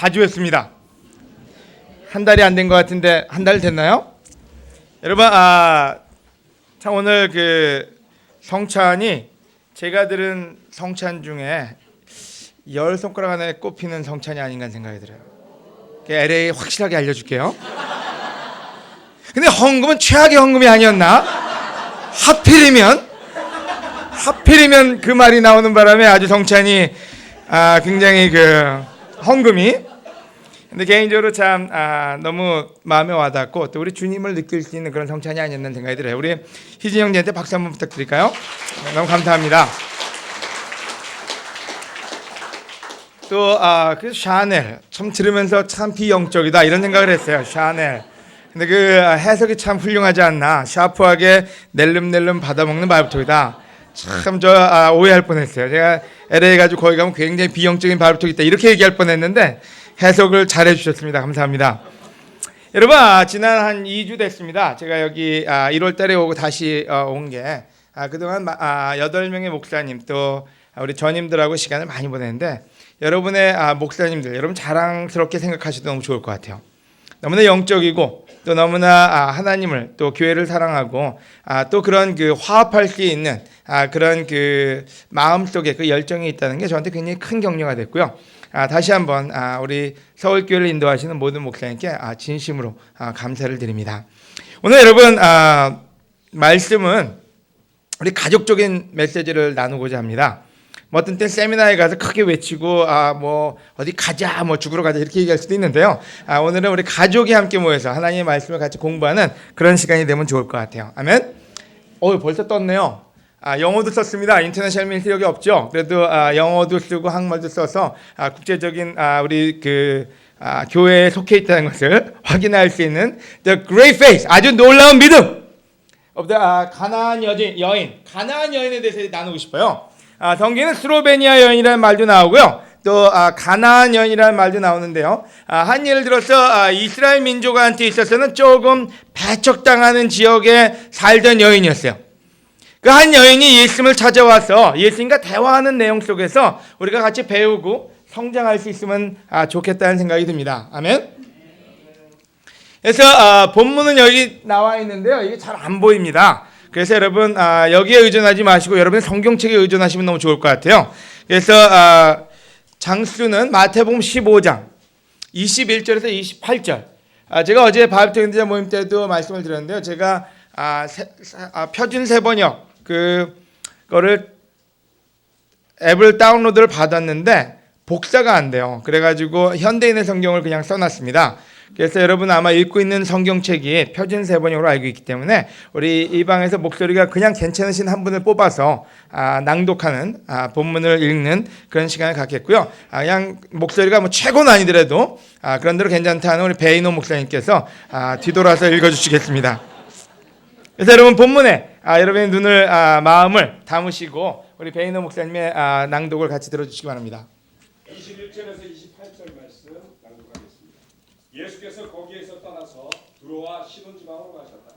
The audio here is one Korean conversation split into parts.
자주 했습니다. 한 달이 안 된 것 같은데 한 달 됐나요? 여러분, 참 오늘 그 성찬이 제가 들은 성찬 중에 10손가락 안에 꼽히는 성찬이 아닌가 생각이 들어요. LA 확실하게 알려줄게요. 근데 헌금은 최악의 헌금이 아니었나? 하필이면 그 말이 나오는 바람에 아주 성찬이 굉장히 그 헌금이, 근데 개인적으로 참 너무 마음에 와닿고 또 우리 주님을 느낄 수 있는 그런 성찬이 아니었나 생각이 들어요. 우리 희진 형제한테 박수 한번 부탁드릴까요? 너무 감사합니다. 또 그 샤넬 참 들으면서 참 비영적이다 이런 생각을 했어요. 샤넬. 근데 그 해석이 참 훌륭하지 않나. 샤프하게 낼름낼름 받아먹는 바르토이다. 참 저 오해할 뻔했어요. 제가 LA 가지고 거기 가면 굉장히 비영적인 바르토이 있다 이렇게 얘기할 뻔했는데 해석을 잘해 주셨습니다. 감사합니다. 여러분, 지난 한 2주 됐습니다. 제가 여기 1월 달에 오고 다시 온 게 그동안 8명의 목사님 또 우리 전임들하고 시간을 많이 보냈는데 여러분의 목사님들 여러분 자랑스럽게 생각하셔도 너무 좋을 것 같아요. 너무나 영적이고 또 너무나 하나님을 또 교회를 사랑하고 또 그런 그 화합할 수 있는 그런 그 마음속에 그 열정이 있다는 게 저한테 굉장히 큰 격려가 됐고요. 다시 한번 우리 서울교회를 인도하시는 모든 목사님께 진심으로 감사를 드립니다. 오늘 여러분 말씀은 우리 가족적인 메시지를 나누고자 합니다. 뭐 어떤 때 세미나에 가서 크게 외치고 뭐 어디 가자 뭐 죽으러 가자 이렇게 얘기할 수도 있는데요. 오늘은 우리 가족이 함께 모여서 하나님의 말씀을 같이 공부하는 그런 시간이 되면 좋을 것 같아요. 아멘. 벌써 떴네요. 영어도 썼습니다. 인터내셔널 민트 여기 없죠. 그래도 영어도 쓰고 한국말도 써서 국제적인 우리 그 교회에 속해 있다는 것을 확인할 수 있는 The Great Faith, 아주 놀라운 믿음 of the 가나안 여인, 가나안 여인에 대해서 나누고 싶어요. 성경에는 스로베니아 여인이라는 말도 나오고요. 또 가나안 여인이라는 말도 나오는데요. 한 예를 들어서 이스라엘 민족한테 있어서는 조금 배척당하는 지역에 살던 여인이었어요. 그 한 여인이 예수님을 찾아와서 예수님과 대화하는 내용 속에서 우리가 같이 배우고 성장할 수 있으면 좋겠다는 생각이 듭니다. 아멘. 그래서 본문은 여기 나와 있는데요. 이게 잘 안 보입니다. 그래서 여러분 여기에 의존하지 마시고 여러분의 성경책에 의존하시면 너무 좋을 것 같아요. 그래서 장수는 마태복음 15장 21절에서 28절. 제가 어제 바이블 인도자 모임 때도 말씀을 드렸는데요. 제가 표준 세번역 그거를 앱을 다운로드를 받았는데 복사가 안 돼요. 그래가지고 현대인의 성경을 그냥 써놨습니다. 그래서 여러분 아마 읽고 있는 성경책이 표준 세번역으로 알고 있기 때문에 우리 이 방에서 목소리가 그냥 괜찮으신 한 분을 뽑아서 낭독하는 본문을 읽는 그런 시간을 갖겠고요. 그냥 목소리가 뭐 최고는 아니더라도 그런 대로 괜찮다는 우리 베이노 목사님께서 뒤돌아서 읽어주시겠습니다. 그래서 여러분 본문에 여러분의 눈을 마음을 담으시고 우리 베이노 목사님의 낭독을 같이 들어주시기 바랍니다. 21절에서 28절 말씀 낭독하겠습니다. 예수께서 거기에서 떠나서 두로와 시돈 지방으로 가셨다.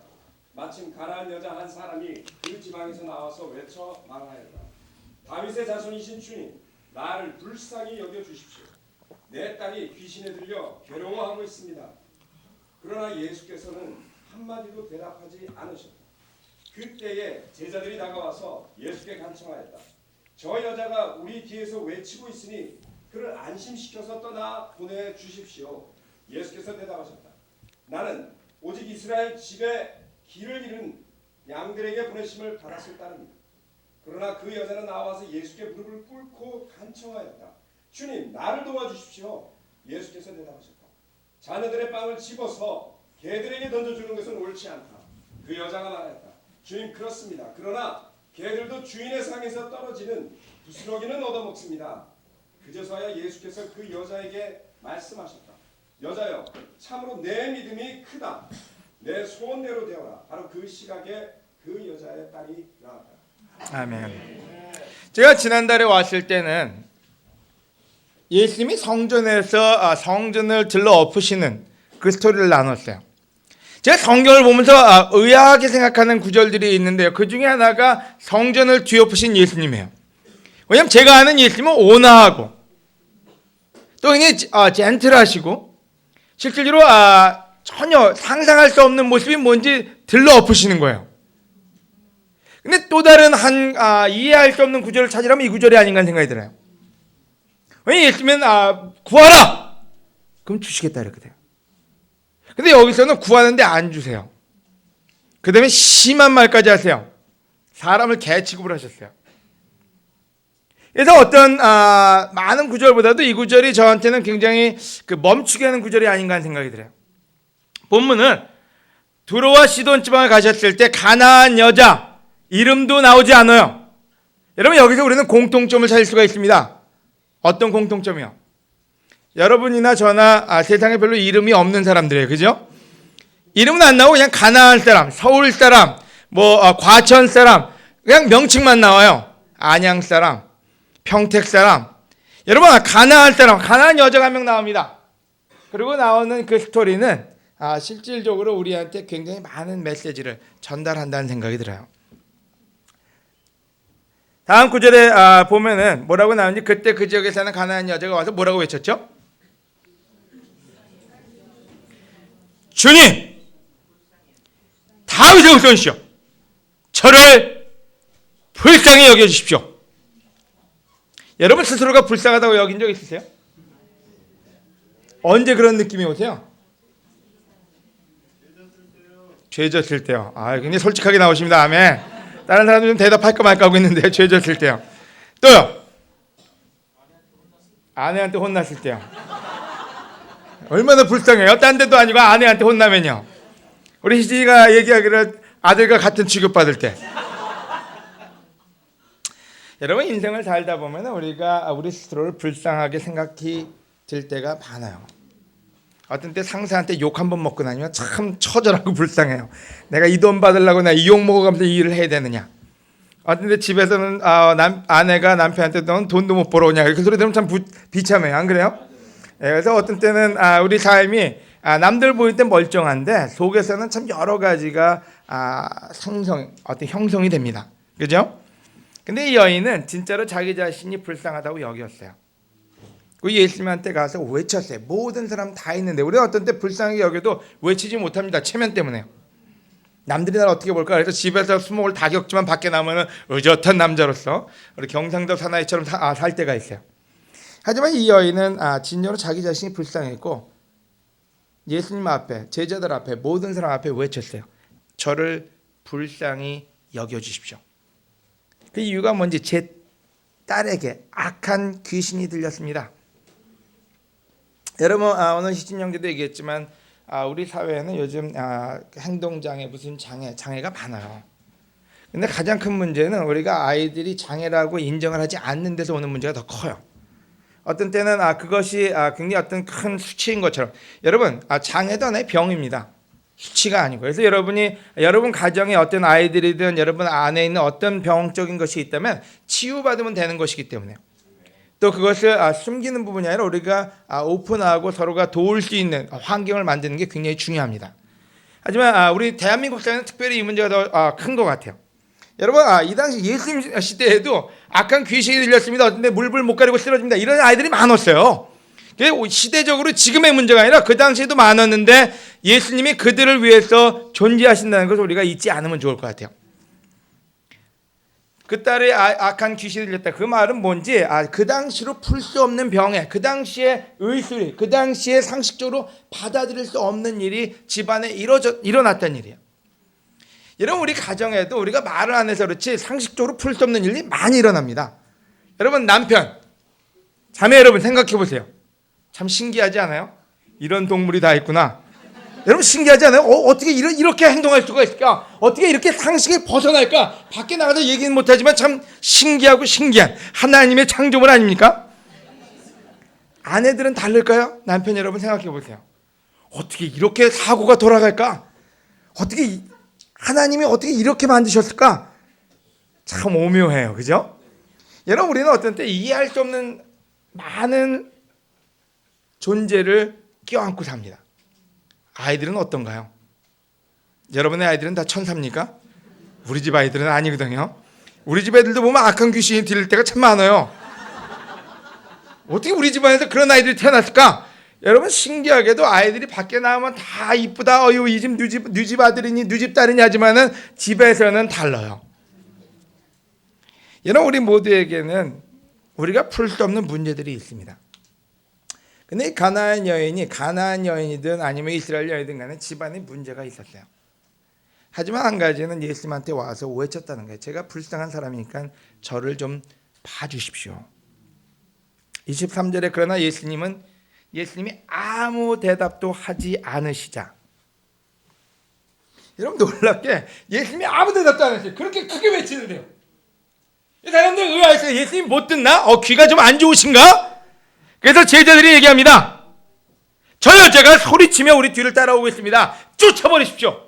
마침 가나안 여자 한 사람이 그 지방에서 나와서 외쳐 말하였다. 다윗의 자손이신 주님, 나를 불쌍히 여겨 주십시오. 내 딸이 귀신에 들려 괴로워하고 있습니다. 그러나 예수께서는 한마디도 대답하지 않으셨다. 그때에 제자들이 다가와서 예수께 간청하였다. 저 여자가 우리 뒤에서 외치고 있으니 그를 안심시켜서 떠나 보내주십시오. 예수께서 대답하셨다. 나는 오직 이스라엘 집에 길을 잃은 양들에게 보내심을 받았을 따름이다. 그러나 그 여자는 나와서 예수께 무릎을 꿇고 간청하였다. 주님, 나를 도와주십시오. 예수께서 대답하셨다. 자녀들의 빵을 집어서 개들에게 던져주는 것은 옳지 않다. 그 여자가 말했다. 주님, 그렇습니다. 그러나 개들도 주인의 상에서 떨어지는 부스러기는 얻어먹습니다. 그제서야 예수께서 그 여자에게 말씀하셨다. 여자여, 참으로 내 믿음이 크다. 내 소원대로 되어라. 바로 그 시각에 그 여자의 딸이 나왔다. 아멘. 제가 지난달에 왔을 때는 예수님이 성전에서 성전을 들러 엎으시는 그 스토리를 나눴어요. 제가 성경을 보면서 의아하게 생각하는 구절들이 있는데요. 그 중에 하나가 성전을 뒤엎으신 예수님이에요. 왜냐하면 제가 아는 예수님은 온화하고 또 굉장히 젠틀하시고 실질적으로 전혀 상상할 수 없는 모습이 뭔지 들러 엎으시는 거예요. 근데 또 다른 이해할 수 없는 구절을 찾으라면 이 구절이 아닌가 하는 생각이 들어요. 왜 예수님은 구하라! 그럼 주시겠다 이렇게 돼요. 근데 여기서는 구하는데 안 주세요. 그 다음에 심한 말까지 하세요. 사람을 개 취급을 하셨어요. 그래서 어떤 많은 구절보다도 이 구절이 저한테는 굉장히 멈추게 하는 구절이 아닌가 하는 생각이 들어요. 본문은 두로와 시돈 지방에 가셨을 때 가나안 여자 이름도 나오지 않아요. 여러분 여기서 우리는 공통점을 찾을 수가 있습니다. 어떤 공통점이요? 여러분이나 저나 세상에 별로 이름이 없는 사람들이에요. 그죠? 이름은 안 나오고 그냥 가나안 사람, 서울 사람, 과천 사람 그냥 명칭만 나와요. 안양 사람, 평택 사람. 여러분 가나안 사람, 가나안 여자가 한 명 나옵니다. 그리고 나오는 그 스토리는 실질적으로 우리한테 굉장히 많은 메시지를 전달한다는 생각이 들어요. 다음 구절에 보면은 뭐라고 나오는지 그때 그 지역에 사는 가나안 여자가 와서 뭐라고 외쳤죠? 주님 다윗의 후손이시여 저를 불쌍히 여겨주십시오. 여러분 스스로가 불쌍하다고 여긴 적 있으세요? 언제 그런 느낌이 오세요? 죄 졌을 때요. 굉장히 솔직하게 나오십니다. 아멘. 다른 사람들 좀 대답할까 말까 하고 있는데 죄 졌을 때요. 또요. 아내한테 혼났을 때요. 얼마나 불쌍해요. 딴 데도 아니고 아내한테 혼나면요. 우리 희진이가 얘기하기를 아들과 같은 취급받을 때. 여러분 인생을 살다 보면 우리가 우리 스스로를 불쌍하게 생각이 들 때가 많아요. 어떤 때 상사한테 욕 한 번 먹고 나면 참 처절하고 불쌍해요. 내가 이 돈 받으려고 내가 이 욕 먹어가면서 이 일을 해야 되느냐. 어떤 때 집에서는 아내가 남편한테 넌 돈도 못 벌어오냐 그 소리 들으면 참 비참해요. 안 그래요? 그래서 어떤 때는 우리 삶이 남들 보일 때 멀쩡한데 속에서는 참 여러 가지가 어떤 형성이 됩니다. 그죠? 근데 이 여인은 진짜로 자기 자신이 불쌍하다고 여겼어요. 그 예수님한테 가서 외쳤어요. 모든 사람 다 있는데 우리는 어떤 때 불쌍하게 여겨도 외치지 못합니다. 체면 때문에요. 남들이 나를 어떻게 볼까 그래서 집에서 수목을 다 겪지만 밖에 나오면 의젓한 남자로서 우리 경상도 사나이처럼 살 때가 있어요. 하지만 이 여인은 진정으로 자기 자신이 불쌍했고 예수님 앞에 제자들 앞에 모든 사람 앞에 외쳤어요. 저를 불쌍히 여겨주십시오. 그 이유가 뭔지 제 딸에게 악한 귀신이 들렸습니다. 여러분 오늘 희진 형제도 얘기했지만 우리 사회에는 요즘 행동장애 무슨 장애가 많아요. 근데 가장 큰 문제는 우리가 아이들이 장애라고 인정을 하지 않는 데서 오는 문제가 더 커요. 어떤 때는 그것이 굉장히 어떤 큰 수치인 것처럼 여러분 장애도 하나의 병입니다. 수치가 아니고. 그래서 여러분 가정에 어떤 아이들이든 여러분 안에 있는 어떤 병적인 것이 있다면 치유받으면 되는 것이기 때문에요. 또 그것을 숨기는 부분이 아니라 우리가 오픈하고 서로가 도울 수 있는 환경을 만드는 게 굉장히 중요합니다. 하지만 우리 대한민국 사회는 특별히 이 문제가 더 큰 것 같아요. 여러분 이 당시 예수님 시대에도 악한 귀신이 들렸습니다. 어떤데 물불 못 가리고 쓰러집니다. 이런 아이들이 많았어요. 시대적으로 지금의 문제가 아니라 그 당시에도 많았는데 예수님이 그들을 위해서 존재하신다는 것을 우리가 잊지 않으면 좋을 것 같아요. 그 딸의 악한 귀신이 들렸다. 그 말은 뭔지 그 당시로 풀 수 없는 병에 그 당시의 의술이 그 당시에 상식적으로 받아들일 수 없는 일이 집안에 일어났던 일이에요. 여러분 우리 가정에도 우리가 말을 안 해서 그렇지 상식적으로 풀 수 없는 일이 많이 일어납니다. 여러분 남편 자매 여러분 생각해 보세요. 참 신기하지 않아요? 이런 동물이 다 있구나. 여러분 신기하지 않아요? 어떻게 이렇게 행동할 수가 있을까? 어떻게 이렇게 상식을 벗어날까? 밖에 나가서 얘기는 못하지만 참 신기하고 신기한 하나님의 창조물 아닙니까? 아내들은 다를까요? 남편 여러분 생각해 보세요. 어떻게 이렇게 사고가 돌아갈까? 하나님이 어떻게 이렇게 만드셨을까? 참 오묘해요. 그죠? 여러분 우리는 어떤 때 이해할 수 없는 많은 존재를 껴안고 삽니다. 아이들은 어떤가요? 여러분의 아이들은 다 천사입니까? 우리 집 아이들은 아니거든요. 우리 집 애들도 보면 악한 귀신이 들릴 때가 참 많아요. 어떻게 우리 집안에서 그런 아이들이 태어났을까? 여러분 신기하게도 아이들이 밖에 나오면 다 이쁘다. 어유 이 집 누집 아들이니 누집 딸이니 하지만은 집에서는 달라요. 여러분 우리 모두에게는 우리가 풀 수 없는 문제들이 있습니다. 근데 이 가나안 여인이든 아니면 이스라엘 여인이든 간에 집안에 문제가 있었어요. 하지만 한 가지는 예수님한테 와서 외쳤다는 거예요. 제가 불쌍한 사람이니까 저를 좀 봐주십시오. 23절에 그러나 예수님이 아무 대답도 하지 않으시자. 여러분 놀랍게 예수님이 아무 대답도 안 하세요. 그렇게 크게 외치는데요. 이 사람들 의아해서 예수님 못 듣나? 귀가 좀 안 좋으신가? 그래서 제자들이 얘기합니다. 저 여자가 소리치며 우리 뒤를 따라오고 있습니다. 쫓아버리십시오.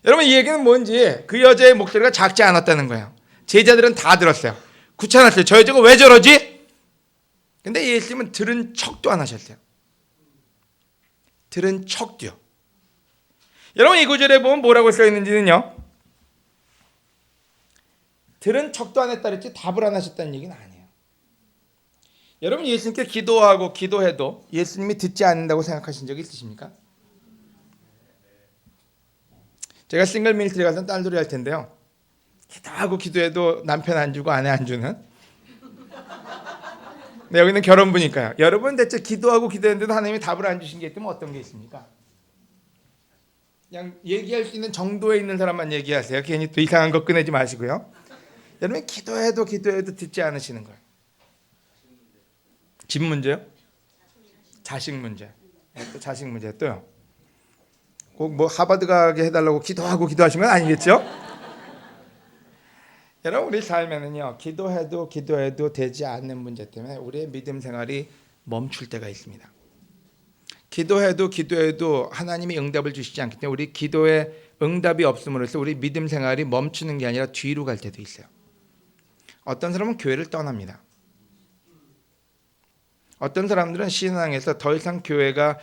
여러분 이 얘기는 뭔지 그 여자의 목소리가 작지 않았다는 거예요. 제자들은 다 들었어요. 귀찮았어요. 저 여자가 왜 저러지? 근데 예수님은 들은 척도 안 하셨어요. 들은 척도요. 여러분 이 구절에 보면 뭐라고 써 있는지는요. 들은 척도 안 했다 그랬지 답을 안 하셨다는 얘기는 아니에요. 여러분 예수님께 기도하고 기도해도 예수님이 듣지 않는다고 생각하신 적이 있으십니까? 제가 싱글 미니스트리 가서 딸들이 할 텐데요. 기도하고 기도해도 남편 안 주고 아내 안 주는. 네, 여기는 결혼부니까요. 여러분 대체 기도하고 기도했는데도 하나님이 답을 안 주신 게 있다면 어떤 게 있습니까? 그냥 얘기할 수 있는 정도에 있는 사람만 얘기하세요. 괜히 또 이상한 거 꺼내지 마시고요. 여러분 기도해도 듣지 않으시는 거예요. 집 문제요? 자식 문제. 또 자식 문제 또요. 꼭 뭐 하버드 가게 해달라고 기도하고 기도하신 건 아니겠죠? 여러분 우리 삶에는요 기도해도 되지 않는 문제 때문에 우리의 믿음 생활이 멈출 때가 있습니다. 기도해도 하나님이 응답을 주시지 않기 때문에 우리 기도에 응답이 없음으로써 우리 믿음 생활이 멈추는 게 아니라 뒤로 갈 때도 있어요. 어떤 사람은 교회를 떠납니다. 어떤 사람들은 신앙에서 더 이상 교회가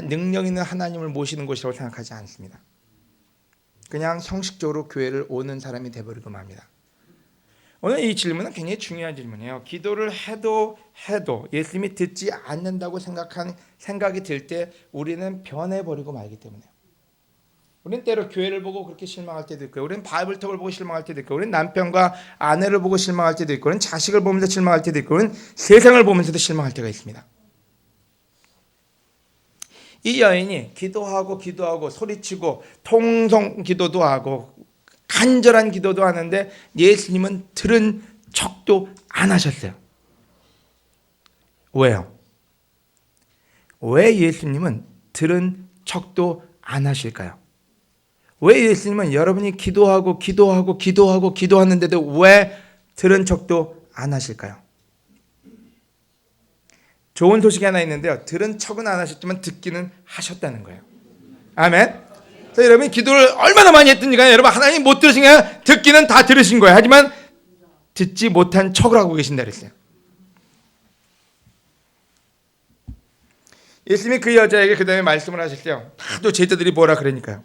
능력 있는 하나님을 모시는 곳이라고 생각하지 않습니다. 그냥 형식적으로 교회를 오는 사람이 되어버리고 맙니다. 오늘 이 질문은 굉장히 중요한 질문이에요. 기도를 해도 예수님이 듣지 않는다고 생각이 들 때 우리는 변해버리고 말기 때문에요. 우리는 때로 교회를 보고 그렇게 실망할 때도 있고요. 우리는 바이블톡을 보고 실망할 때도 있고, 우리는 남편과 아내를 보고 실망할 때도 있고, 우리는 자식을 보면서 실망할 때도 있고, 우리는 세상을 보면서도 실망할 때가 있습니다. 이 여인이 기도하고 소리치고 통성 기도도 하고 간절한 기도도 하는데 예수님은 들은 척도 안 하셨어요. 왜요? 왜 예수님은 들은 척도 안 하실까요? 왜 예수님은 여러분이 기도하는데도 왜 들은 척도 안 하실까요? 좋은 소식이 하나 있는데요. 들은 척은 안 하셨지만 듣기는 하셨다는 거예요. 아멘. 그래서 여러분이 기도를 얼마나 많이 했든지 여러분 하나님 못 들으신 게 아니라 듣기는 다 들으신 거예요. 하지만 듣지 못한 척을 하고 계신다 그랬어요. 예수님이 그 여자에게 그 다음에 말씀을 하셨어요. 또 제자들이 뭐라 그러니까요.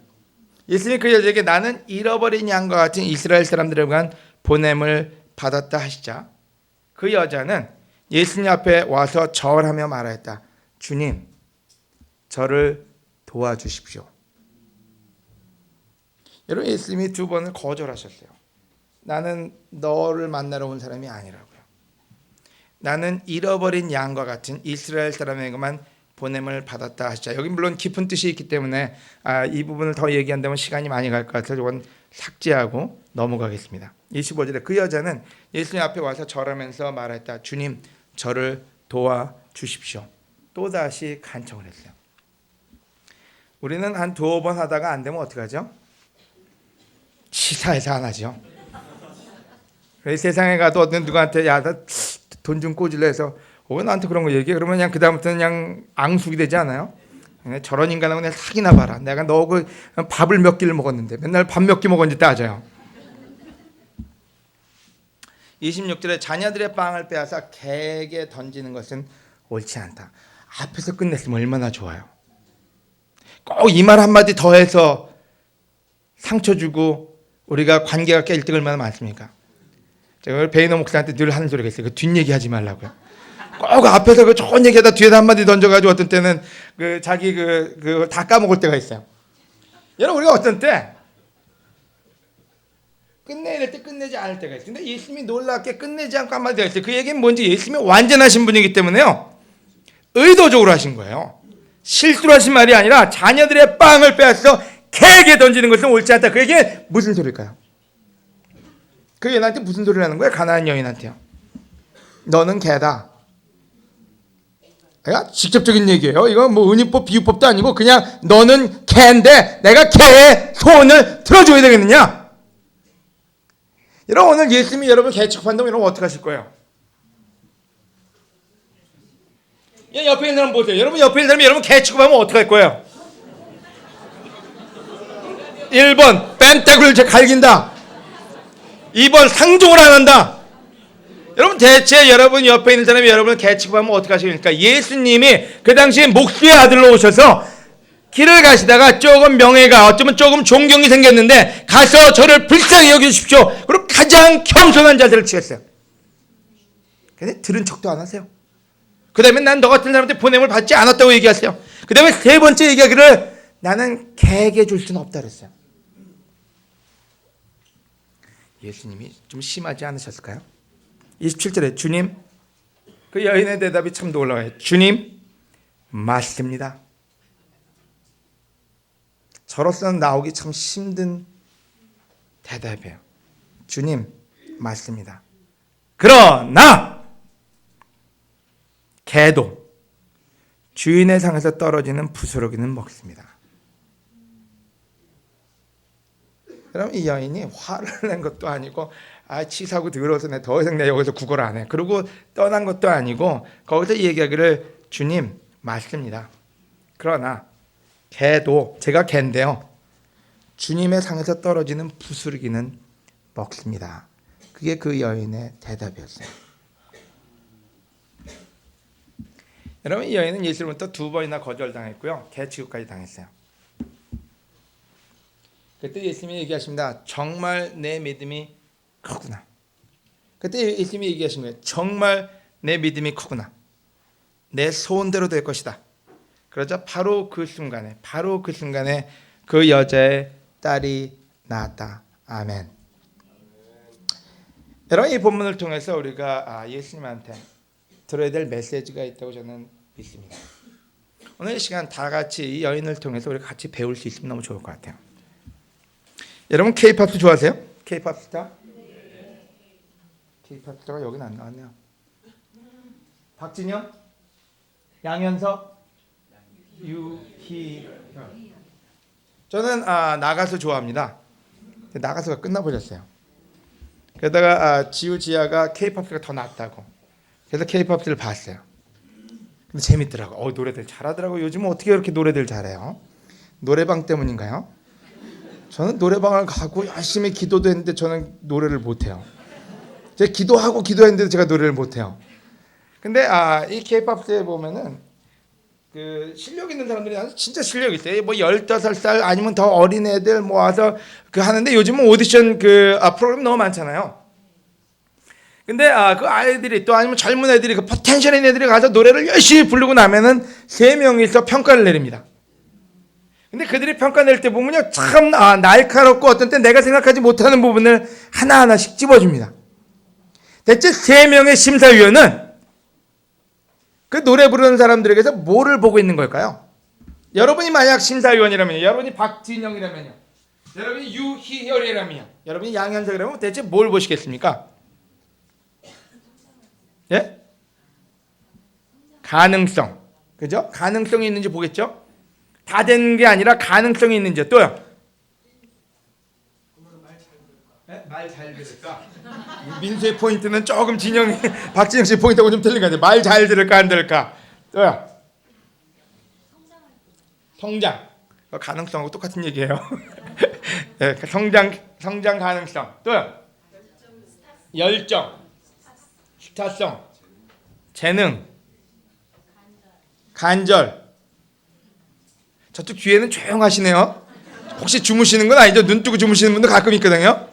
예수님이 그 여자에게 나는 잃어버린 양과 같은 이스라엘 사람들에 관한 보냄을 받았다 하시자 그 여자는 예수님 앞에 와서 절하며 말하였다. 주님, 저를 도와주십시오. 여러분 예수님이 두 번을 거절하셨어요. 나는 너를 만나러 온 사람이 아니라고요. 나는 잃어버린 양과 같은 이스라엘 사람에게만 보냄을 받았다 하시자. 여기 물론 깊은 뜻이 있기 때문에 이 부분을 더 얘기한다면 시간이 많이 갈 것 같아서 이건 삭제하고 넘어가겠습니다. 25절에 그 여자는 예수님 앞에 와서 절하면서 말했다. 주님, 저를 도와주십시오. 또다시 간청을 했어요. 우리는 한 두어 번 하다가 안 되면 어떻게 하죠? 치사해서 안 하죠. 세상에 가도 어떤 누구한테 야, 돈 좀 꽂을래 해서 왜 나한테 그런 거 얘기해? 그러면 그냥 그다음부터는 그냥 앙숙이 되지 않아요? 저런 인간하고 내가 사귀나 봐라. 내가 너 그 밥을 몇 끼를 먹었는데 맨날 밥 몇 끼 먹었는지 따져요. 26절에 자녀들의 빵을 빼앗아 개에게 던지는 것은 옳지 않다. 앞에서 끝냈으면 얼마나 좋아요. 꼭 이 말 한마디 더 해서 상처 주고 우리가 관계가 깰 때가 얼마나 많습니까? 제가 베이너 목사한테 늘 하는 소리가 있어요. 그 뒷얘기 하지 말라고요. 꼭 앞에서 그 좋은 얘기하다 뒤에다 한마디 던져가지고 어떤 때는 그 자기 다 까먹을 때가 있어요. 여러분, 우리가 어떤 때 끝내야 될 때 끝내지 않을 때가 있어요. 근데 예수님이 놀랍게 끝내지 않고 한마디가 있어요. 그 얘기는 뭔지, 예수님이 완전하신 분이기 때문에요, 의도적으로 하신 거예요. 실수로 하신 말이 아니라 자녀들의 빵을 빼앗아서 개에게 던지는 것은 옳지 않다. 그 얘기는 무슨 소리일까요? 그 여인한테 무슨 소리를 하는 거예요? 가나안 여인한테요. 너는 개다. 내가 직접적인 얘기예요. 이건 뭐 은유법 비유법도 아니고 그냥 너는 개인데 내가 개의 소원을 들어줘야 되겠느냐? 여러분, 오늘 예수님이 여러분 개 취급한다면 여러분 어떻게 하실 거예요? 옆에 있는 사람 보세요. 여러분, 옆에 있는 사람이 여러분 개 취급하면 어떻게 할 거예요? 1번 뺀따구를 갈긴다. 2번 상종을 안 한다. 여러분, 대체 여러분 옆에 있는 사람이 여러분을 개 취급하면 어떻게 하십니까? 예수님이 그 당시에 목수의 아들로 오셔서 길을 가시다가 조금 명예가, 어쩌면 조금 존경이 생겼는데 가서 저를 불쌍히 여겨주십시오. 그리고 가장 겸손한 자세를 취했어요. 근데 들은 척도 안 하세요. 그 다음에 난 너 같은 사람한테 보냄을 받지 않았다고 얘기하세요. 그 다음에 세 번째 얘기하기를 나는 개에게 줄 수는 없다 그랬어요. 예수님이 좀 심하지 않으셨을까요? 27절에 주님, 그 여인의 대답이 참 놀라워요. 주님, 맞습니다. 저로서는 나오기 참 힘든 대답이에요. 주님, 맞습니다. 그러나 개도 주인의 상에서 떨어지는 부스러기는 먹습니다. 그럼 이 여인이 화를 낸 것도 아니고 치사하고 더러워서 더 이상 내가 여기서 구걸 안 해. 그리고 떠난 것도 아니고 거기서 얘기하기를 주님, 맞습니다. 그러나 개도, 제가 개인데요, 주님의 상에서 떨어지는 부스러기는 먹습니다. 그게 그 여인의 대답이었어요. 여러분, 이 여인은 예수로부터 2번이나 거절당했고요, 개 취급까지 당했어요. 그때 예수님이 얘기하십니다. 정말 내 믿음이 크구나. 그때 예수님이 얘기하신 거예요. 정말 내 믿음이 크구나. 내 소원대로 될 것이다. 그러자 바로 그 순간에 그 여자의 딸이 낳았다. 아멘. 여러분, 이 본문을 통해서 우리가 예수님한테 들어야 될 메시지가 있다고 저는 믿습니다. 오늘 이 시간 다 같이 이 여인을 통해서 우리 같이 배울 수 있으면 너무 좋을 것 같아요. 여러분, K-팝 좋아하세요? K-팝 스타? K-팝 스타가 여기는 안 나왔네요. 박진영? 양현석? 유희열. 저는 나가수 좋아합니다. 나가수가 끝나버렸어요. 게다가 지우 지아가 K-팝스가 더 낫다고. 그래서 K-팝스를 봤어요. 근데 재밌더라고. 노래들 잘하더라고. 요즘은 어떻게 이렇게 노래들 잘해요? 노래방 때문인가요? 저는 노래방을 가고 열심히 기도도 했는데 저는 노래를 못해요. 제가 기도했는데도 제가 노래를 못해요. 근데 이 K-팝스에 보면은 그 실력 있는 사람들이 진짜 실력 있어요. 뭐 15살 아니면 더 어린 애들 모아서 하는데 요즘은 오디션 프로그램 너무 많잖아요. 근데 그 아이들이 또 아니면 젊은 애들이 그 포텐셜 있는 애들이 가서 노래를 열심히 부르고 나면은 3명이서 평가를 내립니다. 근데 그들이 평가 낼 때 보면요, 참 날카롭고 어떤 때 내가 생각하지 못하는 부분을 하나하나씩 집어줍니다. 대체 3명의 심사위원은 그 노래 부르는 사람들에게서 뭐를 보고 있는 걸까요? 여러분이 만약 심사위원이라면요, 여러분이 박진영이라면요, 여러분이 유희열이라면요, 여러분이 양현석이라면 대체 뭘 보시겠습니까? 예? 가능성, 그죠? 가능성이 있는지 보겠죠? 다 되는 게 아니라 가능성이 있는지. 또요? 말 잘 들을까? 민수의 포인트는 조금 박진영 씨 포인트하고 좀 틀린 것 같아요. 말 잘 들을까 안 들을까? 또요? 성장. 가능성하고 똑같은 얘기예요. 네, 성장 가능성. 또요? 열정, 스타성, 재능, 간절. 저쪽 뒤에는 조용하시네요. 혹시 주무시는 건 아니죠? 눈 뜨고 주무시는 분도 가끔 있거든요.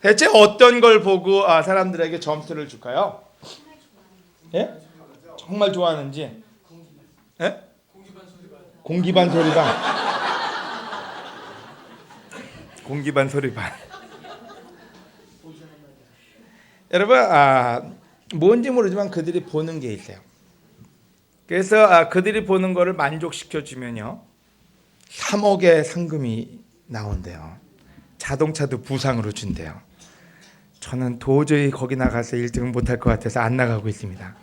대체 어떤 걸 보고 사람들에게 점수를 줄까요? 예? 정말 좋아하는지. 예? 공기반 소리반. 공기반 소리반. 여러분, 뭔지 모르지만 그들이 보는 게 있어요. 그래서 그들이 보는 거를 만족시켜 주면요 3억의 상금이 나온대요. 자동차도 부상으로 준대요. 저는 도저히 거기 나가서 1등 못할 것 같아서 안 나가고 있습니다.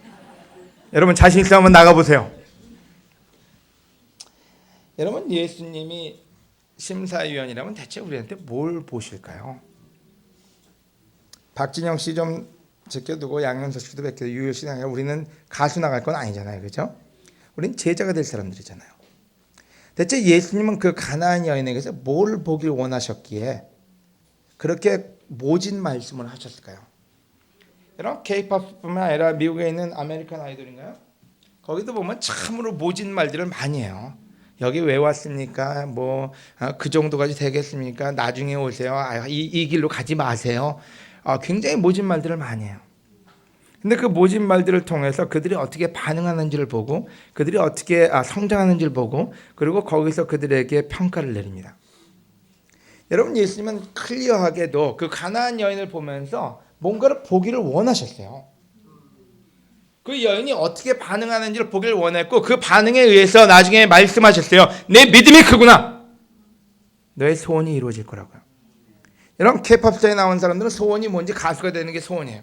여러분 자신 있으면 한번 나가보세요. 여러분 예수님이 심사위원이라면 대체 우리한테 뭘 보실까요? 박진영 씨 좀 제껴두고 양현석 씨도 베껴 유효 씨 나가. 우리는 가수 나갈 건 아니잖아요, 그렇죠? 우리는 제자가 될 사람들이잖아요. 대체 예수님은 그 가나안 여인에게서 뭘 보길 원하셨기에 그렇게 모진 말씀을 하셨을까요? 여러분 K-팝뿐만 아니라 미국에 있는 아메리칸 아이돌인가요? 거기도 보면 참으로 모진 말들을 많이 해요. 여기 왜 왔습니까? 뭐 그 정도까지 되겠습니까? 나중에 오세요. 이 길로 가지 마세요. 굉장히 모진 말들을 많이 해요. 근데 그 모진 말들을 통해서 그들이 어떻게 반응하는지를 보고 그들이 어떻게 성장하는지를 보고 그리고 거기서 그들에게 평가를 내립니다. 여러분 예수님은 클리어하게도 그 가나안 여인을 보면서 뭔가를 보기를 원하셨어요. 그 여인이 어떻게 반응하는지를 보기를 원했고 그 반응에 의해서 나중에 말씀하셨어요. 내 믿음이 크구나. 너의 소원이 이루어질 거라고요. 여러분 K-팝스타에 나온 사람들은 소원이 뭔지 가수가 되는 게 소원이에요.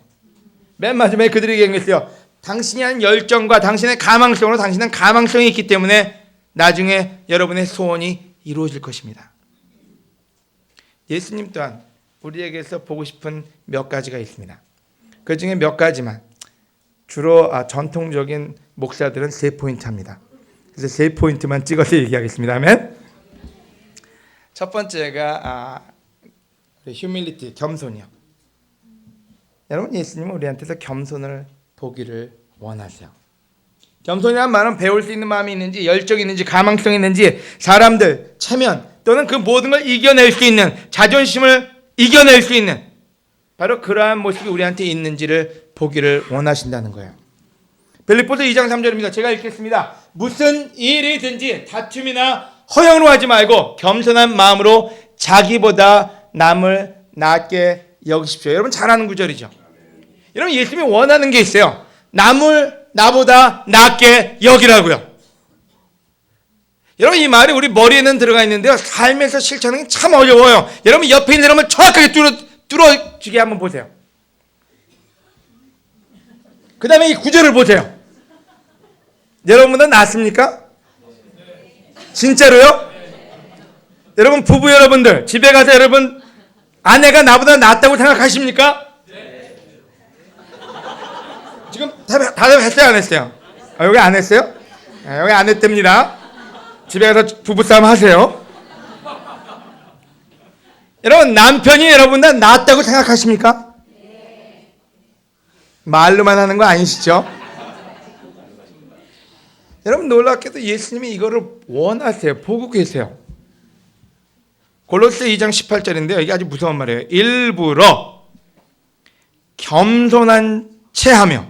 맨 마지막에 그들이 얘기했어요. 당신이 한 열정과 당신의 가망성으로 당신은 가망성이 있기 때문에 나중에 여러분의 소원이 이루어질 것입니다. 예수님 또한 우리에게서 보고 싶은 몇 가지가 있습니다. 그 중에 몇 가지만 주로 전통적인 목사들은 3포인트 합니다. 그래서 3포인트만 찍어서 얘기하겠습니다. 아멘. 첫 번째가 휴밀리티, 겸손이요. 여러분 예수님은 우리한테서 겸손을 보기를 원하세요. 겸손이란 말은 배울 수 있는 마음이 있는지 열정이 있는지 가망성이 있는지 사람들, 체면 또는 그 모든 걸 이겨낼 수 있는 자존심을 이겨낼 수 있는 바로 그러한 모습이 우리한테 있는지를 보기를 원하신다는 거예요. 빌립보서 2장 3절입니다. 제가 읽겠습니다. 무슨 일이든지 다툼이나 허영으로 하지 말고 겸손한 마음으로 자기보다 남을 낮게 여기십시오. 여러분 잘 아는 구절이죠. 여러분 예수님이 원하는 게 있어요. 남을 나보다 낮게 여기라고요. 여러분 이 말이 우리 머리에는 들어가 있는데요. 삶에서 실천하는 게 참 어려워요. 여러분 옆에 있는 사람을 정확하게 뚫어주게 한번 보세요. 그 다음에 이 구절을 보세요. 여러분보다 낫습니까? 진짜로요? 여러분 부부 여러분들 집에 가서 여러분 아내가 나보다 낫다고 생각하십니까? 지금 다들 했어요 안 했어요? 여기 안 했어요? 여기 안 했답니다. 집에 가서 부부싸움 하세요. 여러분 남편이 여러분보다 낫다고 생각하십니까? 말로만 하는 거 아니시죠? 여러분 놀랍게도 예수님이 이거를 원하세요. 보고 계세요. 골로새 2장 18절인데요. 이게 아주 무서운 말이에요. 일부러 겸손한 체하며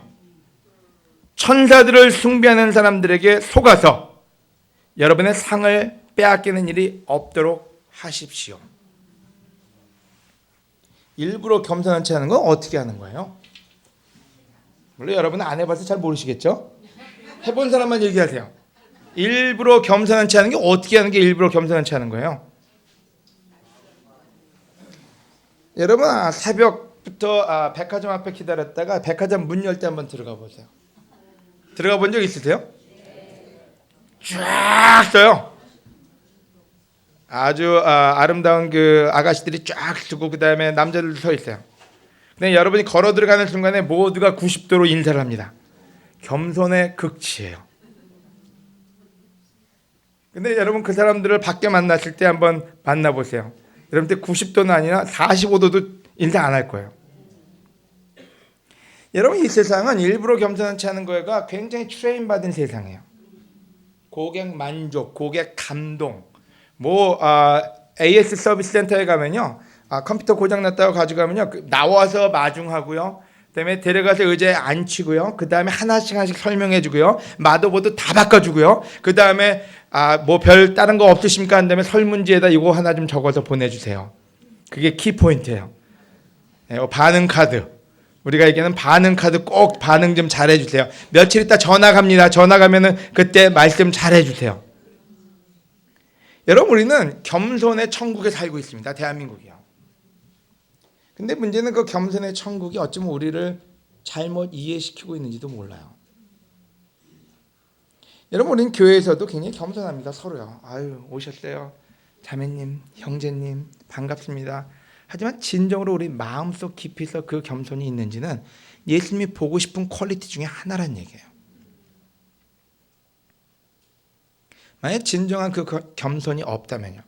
천사들을 숭배하는 사람들에게 속아서 여러분의 상을 빼앗기는 일이 없도록 하십시오. 일부러 겸손한 체하는 건 어떻게 하는 거예요? 물론 여러분은 안 해봐서 잘 모르시겠죠? 해본 사람만 얘기하세요. 일부러 겸손한 체하는 게 어떻게 하는 게 일부러 겸손한 체하는 거예요? 여러분 새벽부터 백화점 앞에 기다렸다가 백화점 문 열 때 한번 들어가 보세요. 들어가 본 적 있으세요? 쫙 써요. 아주 아름다운 그 아가씨들이 쫙 쓰고 그 다음에 남자들도 서 있어요. 근데 여러분이 걸어 들어가는 순간에 모두가 90도로 인사를 합니다. 겸손의 극치예요. 근데 여러분 그 사람들을 밖에 만났을 때 한번 만나보세요. 여러분들 90도는 아니라 45도도 인사 안 할 거예요. 여러분 이 세상은 일부러 겸손한 체 하는 거가 굉장히 트레인 받은 세상이에요. 고객 만족, 고객 감동. AS 서비스 센터에 가면요. 컴퓨터 고장 났다고 가져가면요. 나와서 마중하고요. 그다음에 데려가서 의자에 앉히고요. 그다음에 하나씩 설명해 주고요. 마더보드 다 바꿔 주고요. 그다음에 뭐 별 다른 거 없으십니까? 한 다음에 설문지에다 이거 하나 좀 적어서 보내 주세요. 그게 키 포인트예요. 반응 카드. 우리가 얘기하는 반응 카드 꼭 반응 좀 잘해 주세요. 며칠 있다 전화 갑니다. 전화 가면은 그때 말씀 잘해 주세요. 여러분 우리는 겸손의 천국에 살고 있습니다. 대한민국이요. 근데 문제는 그 겸손의 천국이 어쩌면 우리를 잘못 이해시키고 있는지도 몰라요. 여러분 우리는 교회에서도 굉장히 겸손합니다. 서로요. 아유 오셨어요. 자매님, 형제님 반갑습니다. 하지만 진정으로 우리 마음속 깊이서 그 겸손이 있는지는 예수님이 보고 싶은 퀄리티 중에 하나란 얘기예요. 만약 진정한 그 겸손이 없다면요.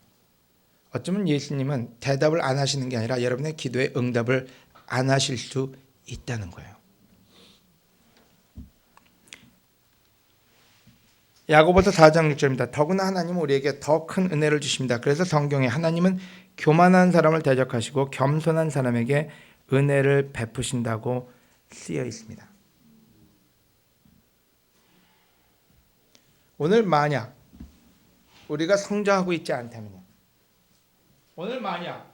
어쩌면 예수님은 대답을 안 하시는 게 아니라 여러분의 기도에 응답을 안 하실 수 있다는 거예요. 야고보서 4장 6절입니다. 더구나 하나님은 우리에게 더 큰 은혜를 주십니다. 그래서 성경에 하나님은 교만한 사람을 대적하시고 겸손한 사람에게 은혜를 베푸신다고 쓰여 있습니다. 오늘 만약 우리가 성장하고 있지 않다면요. 오늘 만약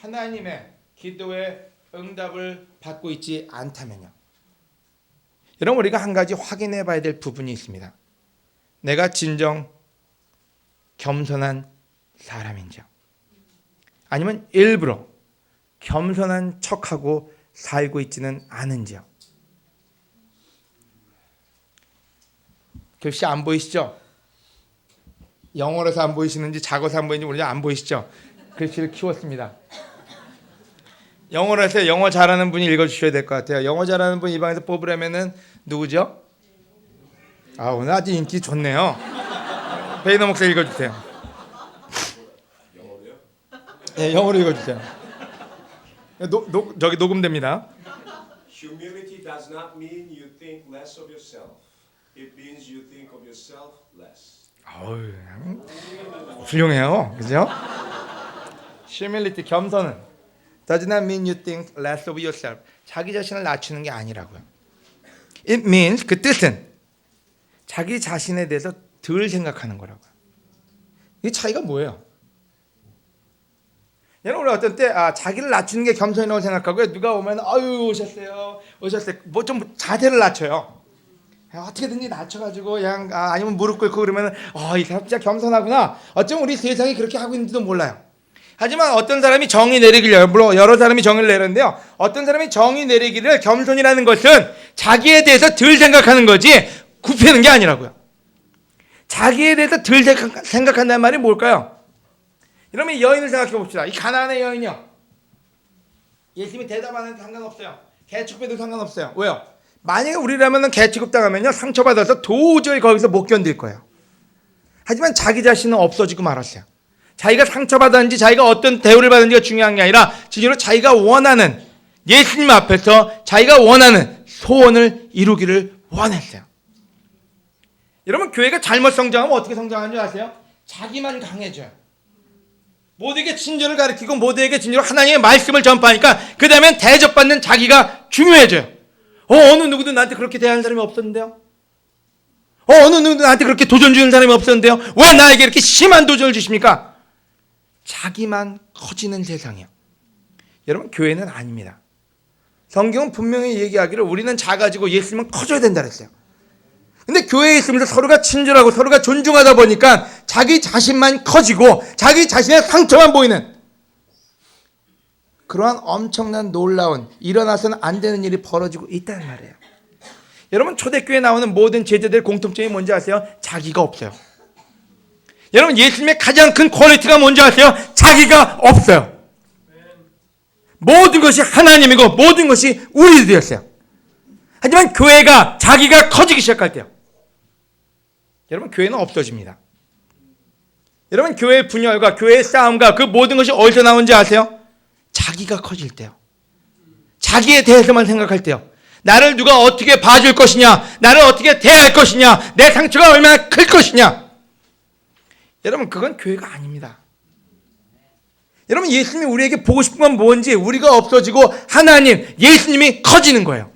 하나님의 기도에 응답을 받고 있지 않다면요. 여러분 우리가 한 가지 확인해 봐야 될 부분이 있습니다. 내가 진정 겸손한 사람인지요. 아니면 일부러 겸손한 척하고 살고 있지는 않은지요. 글씨 안 보이시죠? 영어로서 안 보이시는지 작아서 안 보이는지 모르지만 안 보이시죠? 글씨를 키웠습니다. 영어로 해서 영어 잘하는 분이 읽어주셔야 될 것 같아요. 영어 잘하는 분 이 방에서 뽑으려면은 누구죠? 오늘 아주 인기 좋네요. 베이너 목사 읽어주세요. 영어로요? 네, 영어로 읽어주세요. 저기 녹음됩니다. Humility does not mean you think less of yourself. It means you think of yourself less. 훌륭해요, 그죠? Humility, 겸손은 does not mean you think less of yourself. 자기 자신을 낮추는 게 아니라고요. It means, 그 뜻은 자기 자신에 대해서 덜 생각하는 거라고요. 이 차이가 뭐예요? 여러분 어떤 때 자기를 낮추는 게 겸손이라고 생각하고요. 누가 오면 아유 오셨어요. 뭐 좀 자세를 낮춰요. 어떻게든지 낮춰가지고 그냥 아니면 무릎 꿇고 그러면 이 사람 진짜 겸손하구나. 어쩌면 우리 세상이 그렇게 하고 있는지도 몰라요. 하지만 어떤 사람이 정의 내리기를, 물론 여러 사람이 정의를 내렸는데요. 어떤 사람이 정의 내리기를 겸손이라는 것은 자기에 대해서 덜 생각하는 거지 굽히는 게 아니라고요. 자기에 대해서 덜 생각한다는 말이 뭘까요? 여러분 여인을 생각해 봅시다. 이 가나안의 여인이요. 예수님이 대답 안 해도 상관없어요. 개축배도 상관없어요. 왜요? 만약에 우리라면 개취급 당하면요 상처받아서 도저히 거기서 못 견딜 거예요. 하지만 자기 자신은 없어지고 말았어요. 자기가 상처받았는지 자기가 어떤 대우를 받는지가 중요한 게 아니라 진짜로 자기가 원하는 예수님 앞에서 자기가 원하는 소원을 이루기를 원했어요. 여러분 교회가 잘못 성장하면 어떻게 성장하는 줄 아세요? 자기만 강해져요. 모두에게 친절을 가르치고 모두에게 진짜로 하나님의 말씀을 전파하니까 그 다음엔 대접받는 자기가 중요해져요. 어느 누구도 나한테 그렇게 대하는 사람이 없었는데요. 어느 누구도 나한테 그렇게 도전 주는 사람이 없었는데요. 왜 나에게 이렇게 심한 도전을 주십니까? 자기만 커지는 세상이요. 여러분 교회는 아닙니다. 성경은 분명히 얘기하기를 우리는 작아지고 예수님은 커져야 된다 그랬어요. 근데 교회에 있으면서 서로가 친절하고 서로가 존중하다 보니까 자기 자신만 커지고 자기 자신의 상처만 보이는 그러한 엄청난 놀라운 일어나서는 안 되는 일이 벌어지고 있다는 말이에요. 여러분 초대교회에 나오는 모든 제자들의 공통점이 뭔지 아세요? 자기가 없어요. 여러분 예수님의 가장 큰 퀄리티가 뭔지 아세요? 자기가 없어요. 모든 것이 하나님이고 모든 것이 우리들이었어요. 하지만 교회가 자기가 커지기 시작할 때요. 여러분 교회는 없어집니다. 여러분 교회의 분열과 교회의 싸움과 그 모든 것이 어디서 나오는지 아세요? 자기가 커질 때요. 자기에 대해서만 생각할 때요. 나를 누가 어떻게 봐줄 것이냐, 나를 어떻게 대할 것이냐, 내 상처가 얼마나 클 것이냐. 여러분 그건 교회가 아닙니다. 여러분, 예수님이 우리에게 보고 싶은 건 뭔지, 우리가 없어지고 하나님, 예수님이 커지는 거예요.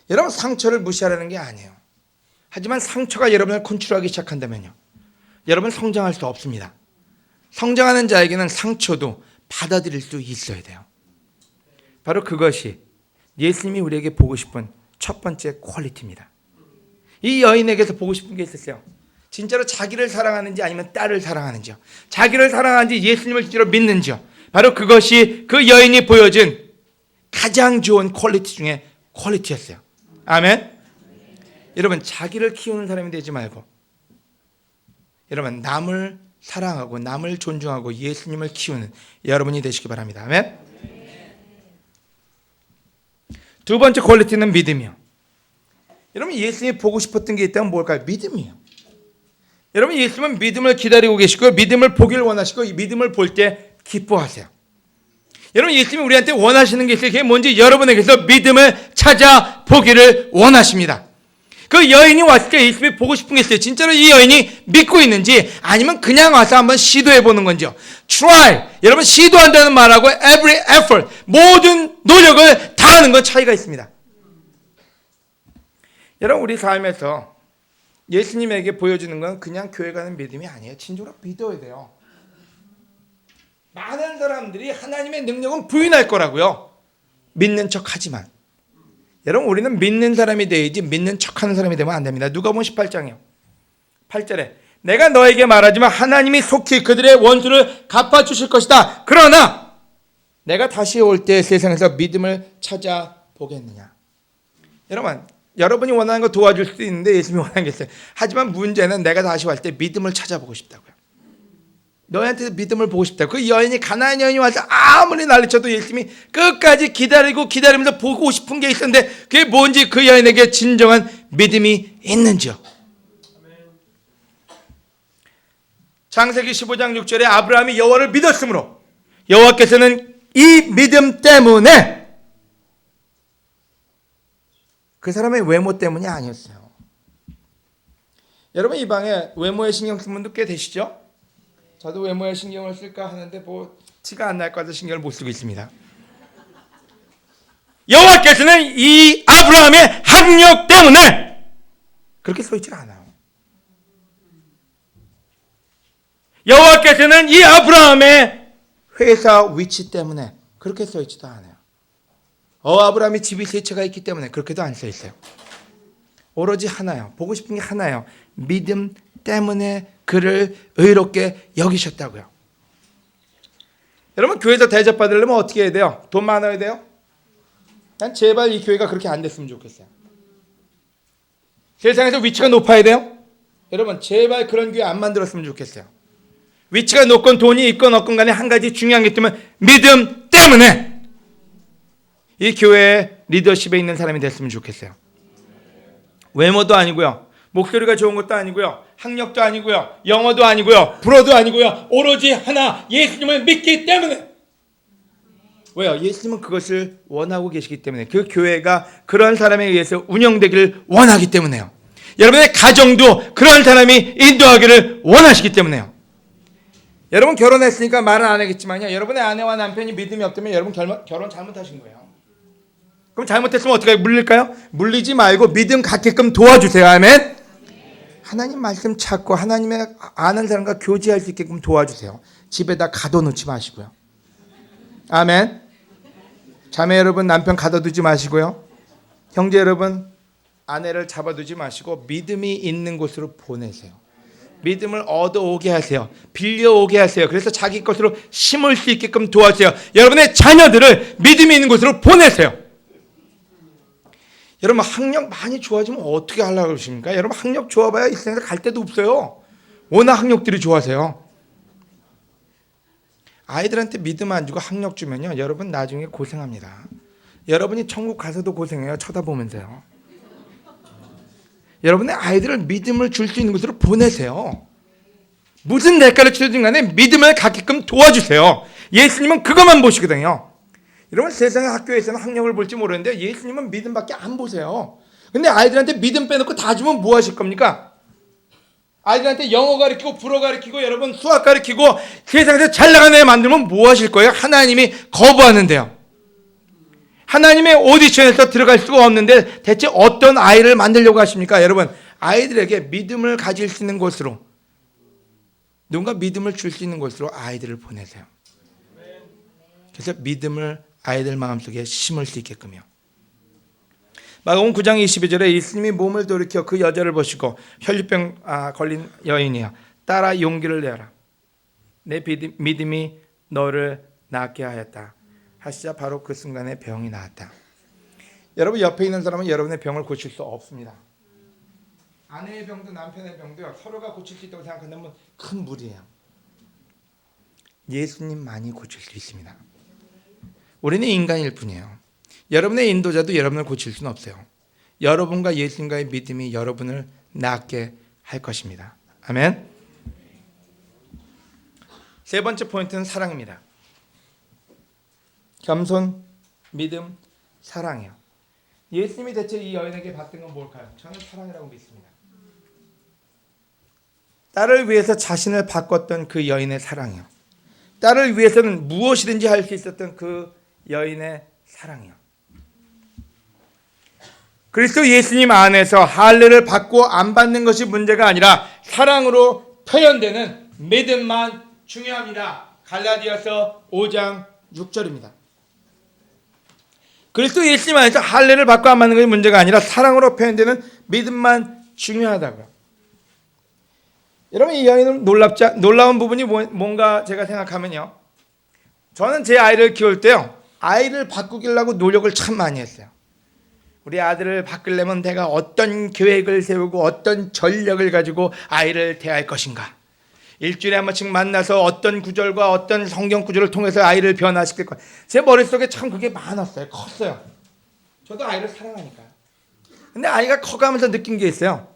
여러분, 상처를 무시하라는 게 아니에요. 하지만 상처가 여러분을 컨트롤하기 시작한다면요, 여러분 성장할 수 없습니다. 성장하는 자에게는 상처도 받아들일 수 있어야 돼요. 바로 그것이 예수님이 우리에게 보고 싶은 첫 번째 퀄리티입니다. 이 여인에게서 보고 싶은 게 있었어요. 진짜로 자기를 사랑하는지 아니면 딸을 사랑하는지요. 자기를 사랑하는지 예수님을 진짜로 믿는지요. 바로 그것이 그 여인이 보여준 가장 좋은 퀄리티 중에 퀄리티였어요. 아멘. 여러분, 자기를 키우는 사람이 되지 말고 여러분, 남을 사랑하고 남을 존중하고 예수님을 키우는 여러분이 되시기 바랍니다. 아멘. 두 번째 퀄리티는 믿음이요. 여러분, 예수님이 보고 싶었던 게 있다면 뭘까요? 믿음이요. 여러분, 예수님은 믿음을 기다리고 계시고 믿음을 보길 원하시고 이 믿음을 볼 때 기뻐하세요. 여러분, 예수님이 우리한테 원하시는 게 있어요. 그게 뭔지 여러분에게서 믿음을 찾아보기를 원하십니다. 그 여인이 왔을 때 예수님이 보고 싶은 게 있어요. 진짜로 이 여인이 믿고 있는지 아니면 그냥 와서 한번 시도해보는 건지요. Try. 여러분, 시도한다는 말하고 every effort, 모든 노력을 다하는 건 차이가 있습니다. 여러분, 우리 삶에서 예수님에게 보여주는 건 그냥 교회 가는 믿음이 아니에요. 진짜로 믿어야 돼요. 많은 사람들이 하나님의 능력은 부인할 거라고요. 믿는 척 하지만. 여러분, 우리는 믿는 사람이 되야지 믿는 척하는 사람이 되면 안 됩니다. 누가복음 18장이요. 8절에 내가 너에게 말하지만 하나님이 속히 그들의 원수를 갚아주실 것이다. 그러나 내가 다시 올 때 세상에서 믿음을 찾아보겠느냐. 여러분, 여러분이 원하는 거 도와줄 수도 있는데 예수님이 원하는 게 있어요. 하지만 문제는 내가 다시 올 때 믿음을 찾아보고 싶다고요. 너희한테 믿음을 보고 싶다고. 그 여인이, 가나안 여인이 와서 아무리 난리쳐도 예수님이 끝까지 기다리면서 보고 싶은 게 있었는데 그게 뭔지, 그 여인에게 진정한 믿음이 있는지요. 창세기 15장 6절에 아브라함이 여호와를 믿었으므로 여호와께서는 이 믿음 때문에, 그 사람의 외모 때문이 아니었어요. 여러분, 이 방에 외모에 신경 쓴 분도 꽤 되시죠? 저도 외모에 신경을 쓸까 하는데 티가 안 날 것 같아서 신경을 못 쓰고 있습니다. 여호와께서는 이 아브라함의 학력 때문에 그렇게 써 있질 않아요. 여호와께서는 이 아브라함의 회사 위치 때문에 그렇게 써 있지도 않아요. 아브라함이 집이 세 채가 있기 때문에 그렇게도 안 써 있어요. 오로지 하나요. 보고 싶은 게 하나요. 믿음 때문에 그를 의롭게 여기셨다고요. 여러분, 교회에서 대접받으려면 어떻게 해야 돼요? 돈 많아야 돼요? 난 제발 이 교회가 그렇게 안 됐으면 좋겠어요. 세상에서 위치가 높아야 돼요? 여러분, 제발 그런 교회 안 만들었으면 좋겠어요. 위치가 높건 돈이 있건 없건 간에 한 가지 중요한 게 있으면 믿음 때문에 이 교회의 리더십에 있는 사람이 됐으면 좋겠어요. 외모도 아니고요, 목소리가 좋은 것도 아니고요, 학력도 아니고요, 영어도 아니고요, 불어도 아니고요, 오로지 하나, 예수님을 믿기 때문에. 왜요? 예수님은 그것을 원하고 계시기 때문에, 그 교회가 그런 사람에 의해서 운영되기를 원하기 때문에요. 여러분의 가정도 그런 사람이 인도하기를 원하시기 때문에요. 여러분, 결혼했으니까 말은 안 하겠지만요, 여러분의 아내와 남편이 믿음이 없다면 여러분 결혼 잘못하신 거예요. 그럼 잘못했으면 어떻게 물릴까요? 물리지 말고 믿음 갖게끔 도와주세요. 아멘. 하나님 말씀 찾고 하나님의 아는 사람과 교제할 수 있게끔 도와주세요. 집에다 가둬놓지 마시고요. 아멘. 자매 여러분, 남편 가둬두지 마시고요. 형제 여러분, 아내를 잡아두지 마시고 믿음이 있는 곳으로 보내세요. 믿음을 얻어오게 하세요. 빌려오게 하세요. 그래서 자기 것으로 심을 수 있게끔 도와주세요. 여러분의 자녀들을 믿음이 있는 곳으로 보내세요. 여러분, 학력 많이 좋아지면 어떻게 하려고 그러십니까? 여러분, 학력 좋아봐야 이 세상에 갈 데도 없어요. 워낙 학력들이 좋아서요. 아이들한테 믿음 안 주고 학력 주면요, 여러분 나중에 고생합니다. 여러분이 천국 가서도 고생해요. 쳐다보면서요. 여러분의 아이들을 믿음을 줄 수 있는 곳으로 보내세요. 무슨 대가를 치르든 간에 믿음을 갖게끔 도와주세요. 예수님은 그것만 보시거든요. 여러분, 세상의 학교에서는 학력을 볼지 모르는데 예수님은 믿음밖에 안 보세요. 근데 아이들한테 믿음 빼놓고 다 주면 뭐 하실 겁니까? 아이들한테 영어 가르치고 불어 가르치고 여러분 수학 가르치고 세상에서 잘 나가는 애 만들면 뭐 하실 거예요? 하나님이 거부하는데요. 하나님의 오디션에서 들어갈 수가 없는데 대체 어떤 아이를 만들려고 하십니까? 여러분, 아이들에게 믿음을 가질 수 있는 곳으로, 누군가 믿음을 줄 수 있는 곳으로 아이들을 보내세요. 그래서 믿음을 아이들 마음속에 심을 수 있게끔요. 마가복음 9장 22절에 예수님이 몸을 돌이켜 그 여자를 보시고 혈류병 걸린 여인이여 따라 용기를 내어라. 내 믿음이 너를 낫게 하였다. 하시자 바로 그 순간에 병이 나았다. 여러분 옆에 있는 사람은 여러분의 병을 고칠 수 없습니다. 아내의 병도 남편의 병도요, 서로가 고칠 수 있다고 생각한다면 큰 무리예요. 예수님만이 고칠 수 있습니다. 우리는 인간일 뿐이에요. 여러분의 인도자도 여러분을 고칠 수는 없어요. 여러분과 예수님과의 믿음이 여러분을 낫게 할 것입니다. 아멘. 세 번째 포인트는 사랑입니다. 겸손, 믿음, 사랑이요. 예수님이 대체 이 여인에게 받던 건 뭘까요? 저는 사랑이라고 믿습니다. 딸을 위해서 자신을 바꿨던 그 여인의 사랑이요. 딸을 위해서는 무엇이든지 할 수 있었던 그 여인의 사랑이요. 그리스도 예수님 안에서 할례를 받고 안 받는 것이 문제가 아니라 사랑으로 표현되는 믿음만 중요합니다. 갈라디아서 5장 6절입니다. 그리스도 예수님 안에서 할례를 받고 안 받는 것이 문제가 아니라 사랑으로 표현되는 믿음만 중요하다고요. 여러분, 이 여인은 놀라운 부분이 뭔가 제가 생각하면요, 저는 제 아이를 키울 때요, 아이를 바꾸려고 노력을 참 많이 했어요. 우리 아들을 바꾸려면 내가 어떤 계획을 세우고 어떤 전략을 가지고 아이를 대할 것인가, 일주일에 한 번씩 만나서 어떤 구절과 어떤 성경 구절을 통해서 아이를 변화시킬 거야. 제 머릿속에 참 그게 많았어요. 컸어요. 저도 아이를 사랑하니까요. 근데 아이가 커가면서 느낀 게 있어요.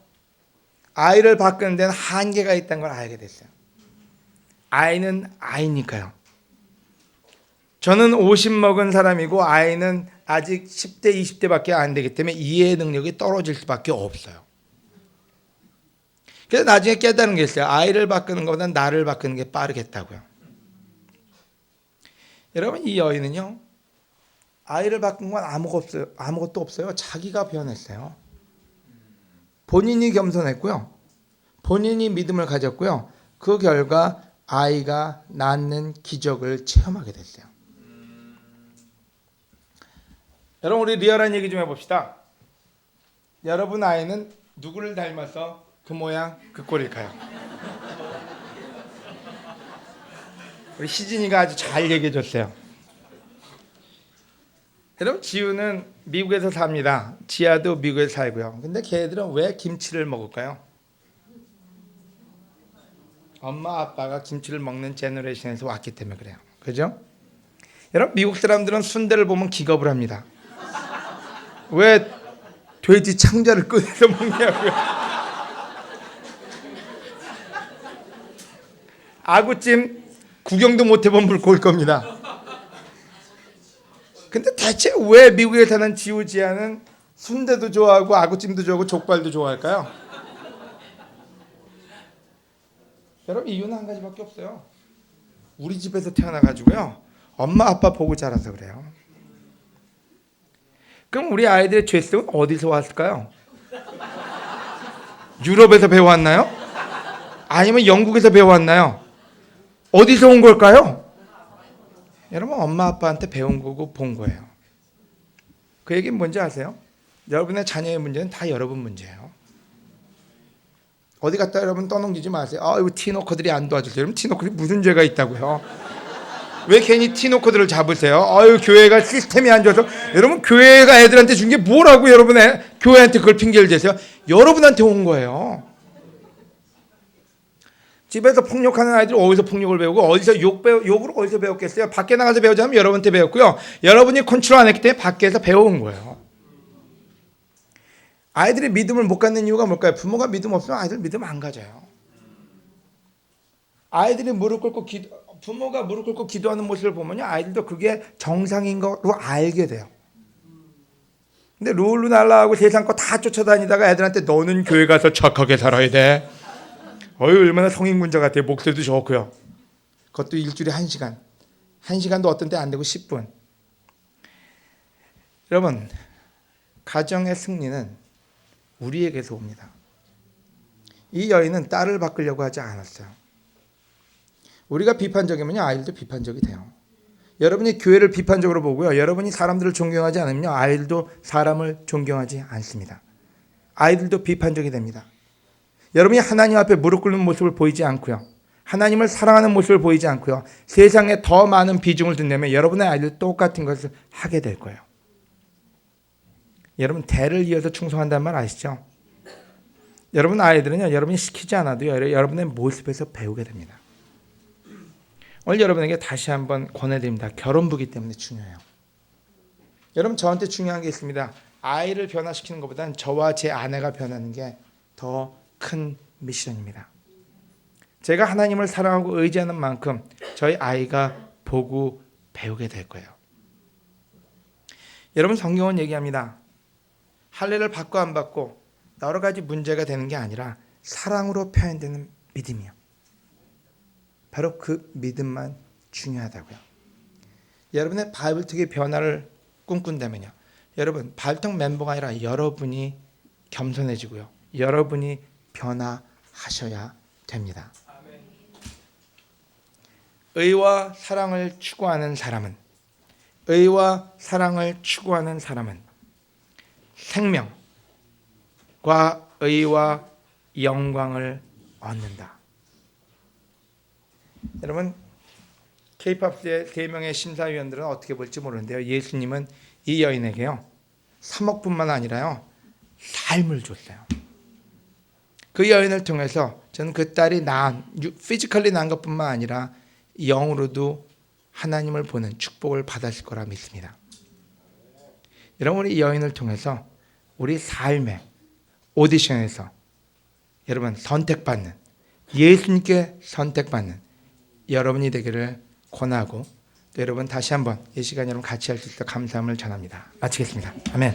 아이를 바꾸는 데는 한계가 있다는 걸 알게 됐어요. 아이는 아이니까요. 저는 50 먹은 사람이고 아이는 아직 10대, 20대밖에 안 되기 때문에 이해 능력이 떨어질 수밖에 없어요. 그래서 나중에 깨달은 게 있어요. 아이를 바꾸는 것보다 나를 바꾸는 게 빠르겠다고요. 여러분, 이 여인은요, 아이를 바꾼 건 아무것도 없어요. 자기가 변했어요. 본인이 겸손했고요, 본인이 믿음을 가졌고요, 그 결과 아이가 낳는 기적을 체험하게 됐어요. 여러분, 우리 리얼한 얘기 좀 해봅시다. 여러분 아이는 누구를 닮아서 그 모양 그 꼴일까요? 우리 시진이가 아주 잘 얘기해 줬어요. 여러분, 지우는 미국에서 삽니다. 지아도 미국에서 살고요. 근데 걔들은 왜 김치를 먹을까요? 엄마 아빠가 김치를 먹는 제너레이션에서 왔기 때문에 그래요. 그죠? 여러분, 미국 사람들은 순대를 보면 기겁을 합니다. 왜 돼지 창자를 꺼내서 먹냐고요. 아구찜 구경도 못 해본 물고일 겁니다. 근데 대체 왜 미국에 사는 지우지아는 순대도 좋아하고 아구찜도 좋아하고 족발도 좋아할까요? 여러분, 이유는 한 가지밖에 없어요. 우리 집에서 태어나가지고요, 엄마 아빠 보고 자라서 그래요. 그럼 우리 아이들의 죄성은 어디서 왔을까요? 유럽에서 배워왔나요? 아니면 영국에서 배워왔나요? 어디서 온 걸까요? 여러분, 엄마 아빠한테 배운 거고 본 거예요. 그 얘기는 뭔지 아세요? 여러분의 자녀의 문제는 다 여러분 문제예요. 어디 갔다 여러분 떠넘기지 마세요. 이거 티노커들이 안 도와주세요. 여러분, 티노커들이 무슨 죄가 있다고요? 왜 괜히 티노커들을 잡으세요? 교회가 시스템이 안 좋아서. 여러분, 교회가 애들한테 준 게 뭐라고 여러분 교회한테 그걸 핑계를 대세요? 여러분한테 온 거예요. 집에서 폭력하는 아이들이 어디서 폭력을 배우고 어디서 욕을 어디서 배웠겠어요? 밖에 나가서 배우지 않으면 여러분한테 배웠고요, 여러분이 컨트롤 안 했기 때문에 밖에서 배워온 거예요. 아이들이 믿음을 못 갖는 이유가 뭘까요? 부모가 믿음 없으면 아이들 믿음 안 가져요. 아이들이 부모가 무릎 꿇고 기도하는 모습을 보면요, 아이들도 그게 정상인 거로 알게 돼요. 근데 룰루 날라하고 세상 거 다 쫓아다니다가 애들한테 너는 교회 가서 착하게 살아야 돼, 어이 얼마나 성인군자 같아요. 목소리도 좋고요. 그것도 일주일에 1시간. 1시간도 어떤 때 안 되고 10분. 여러분, 가정의 승리는 우리에게서 옵니다. 이 여인은 딸을 바꾸려고 하지 않았어요. 우리가 비판적이면요, 아이들도 비판적이 돼요. 여러분이 교회를 비판적으로 보고요, 여러분이 사람들을 존경하지 않으면요, 아이들도 사람을 존경하지 않습니다. 아이들도 비판적이 됩니다. 여러분이 하나님 앞에 무릎 꿇는 모습을 보이지 않고요, 하나님을 사랑하는 모습을 보이지 않고요, 세상에 더 많은 비중을 둔다면 여러분의 아이들 똑같은 것을 하게 될 거예요. 여러분, 대를 이어서 충성한다는 말 아시죠? 여러분 아이들은요, 여러분이 시키지 않아도 여러분의 모습에서 배우게 됩니다. 오늘 여러분에게 다시 한번 권해드립니다. 결혼부기 때문에 중요해요. 여러분, 저한테 중요한 게 있습니다. 아이를 변화시키는 것보다는 저와 제 아내가 변하는 게 더 큰 미션입니다. 제가 하나님을 사랑하고 의지하는 만큼 저희 아이가 보고 배우게 될 거예요. 여러분, 성경은 얘기합니다. 할례를 받고 안 받고 여러 가지 문제가 되는 게 아니라 사랑으로 표현되는 믿음이요. 바로 그 믿음만 중요하다고요. 여러분의 바이블특의 변화를 꿈꾼다면요, 여러분, 바이블특 멤버가 아니라 여러분이 겸손해지고요, 여러분이 변화하셔야 됩니다. 의와 사랑을 추구하는 사람은 생명과 의와 영광을 얻는다. 여러분, K-팝의 3명의 심사위원들은 어떻게 볼지 모르는데요, 예수님은 이 여인에게요 3억뿐만 아니라요 삶을 줬어요. 그 여인을 통해서 저는 그 딸이 피지컬리 낳은 것뿐만 아니라 영으로도 하나님을 보는 축복을 받았을 거라 믿습니다. 여러분, 이 여인을 통해서 우리 삶의 오디션에서 여러분 선택받는, 예수님께 선택받는 여러분이 되기를 권하고, 또 여러분 다시 한번 이 시간 여러분 같이 할 수 있어 감사함을 전합니다. 마치겠습니다. 아멘.